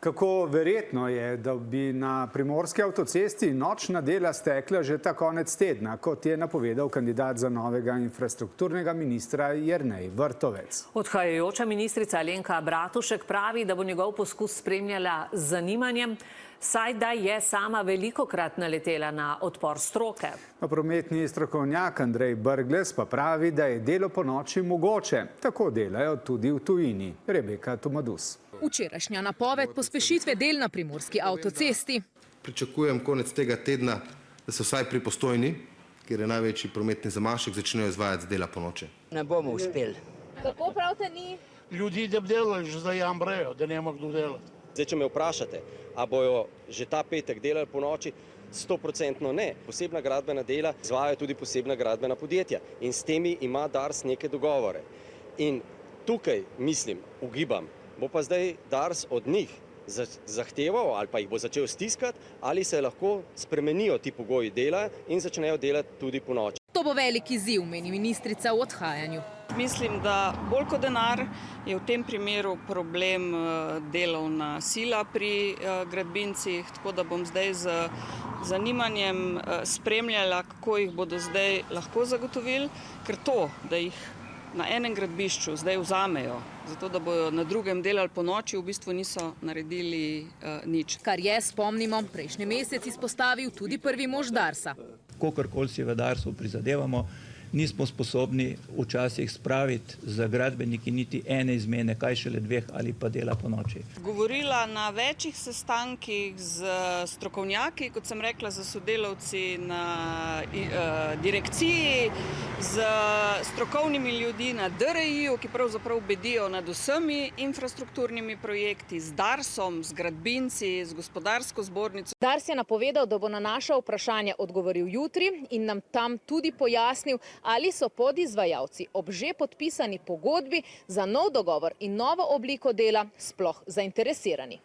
Kako verjetno je, da bi na primorski avtocesti nočna dela stekla že ta konec tedna, kot je napovedal kandidat za novega infrastrukturnega ministra Jernej Vrtovec. Odhajajoča ministrica Alenka Bratušek pravi, da bo njegov poskus spremljala z zanimanjem, saj da je sama velikokrat naletela na odpor stroke. Prometni strokovnjak Andrej Brglez pa pravi, da je delo ponoči mogoče. Tako delajo tudi v tujini. Rebeka Tomadus. Včerajšnja napoved pospešitve del na primorski avtocesti. Pričakujem konec tega tedna, da se vsaj pri Postojni, kjer je največji prometni zamašek, začnejo izvajati dela ponoči. Ne bomo uspeli. Kako pravite ni? Ljudi da delajo, že zdaj jamrejo, da nema kdo delati. Zdaj, če me vprašate, a bojo že ta petek delali po noči, 100% ne. Posebna gradbena dela izvajajo tudi posebna gradbena podjetja in s temi ima Dars neke dogovore. In tukaj, mislim, ugibam, bo pa zdaj Dars od njih zahteval ali pa jih bo začel stiskati, ali se lahko spremenijo ti pogoji dela in začnejo delati tudi po noči. To bo velik izziv, meni ministrica v odhajanju. Mislim, da bolj kot denar je v tem primeru problem delovna sila pri gradbincih, tako da bom zdaj z zanimanjem spremljala, kako jih bodo zdaj lahko zagotovili, ker to, da jih na enem gradbišču zdaj vzamejo, zato da bojo na drugem delali po noči, v bistvu niso naredili nič. Kar je, spomnimo, prejšnji mesec izpostavil tudi prvi mož Darsa. Kokorkoli si v Darsu prizadevamo, nismo sposobni včasih spraviti za gradbeniki niti ene izmene, kaj šele dveh ali pa dela po noči. Govorila na večjih sestankih z strokovnjaki, kot sem rekla, z sodelavci na direkciji, z strokovnimi ljudmi na DRI-ju, ki pravzaprav bedijo nad vsemi infrastrukturnimi projekti, z Darsom, z gradbinci, z gospodarsko zbornico. Dars je napovedal, da bo na naša vprašanja odgovoril jutri in nam tam tudi pojasnil, ali so podizvajalci ob že podpisani pogodbi za nov dogovor in novo obliko dela sploh zainteresirani.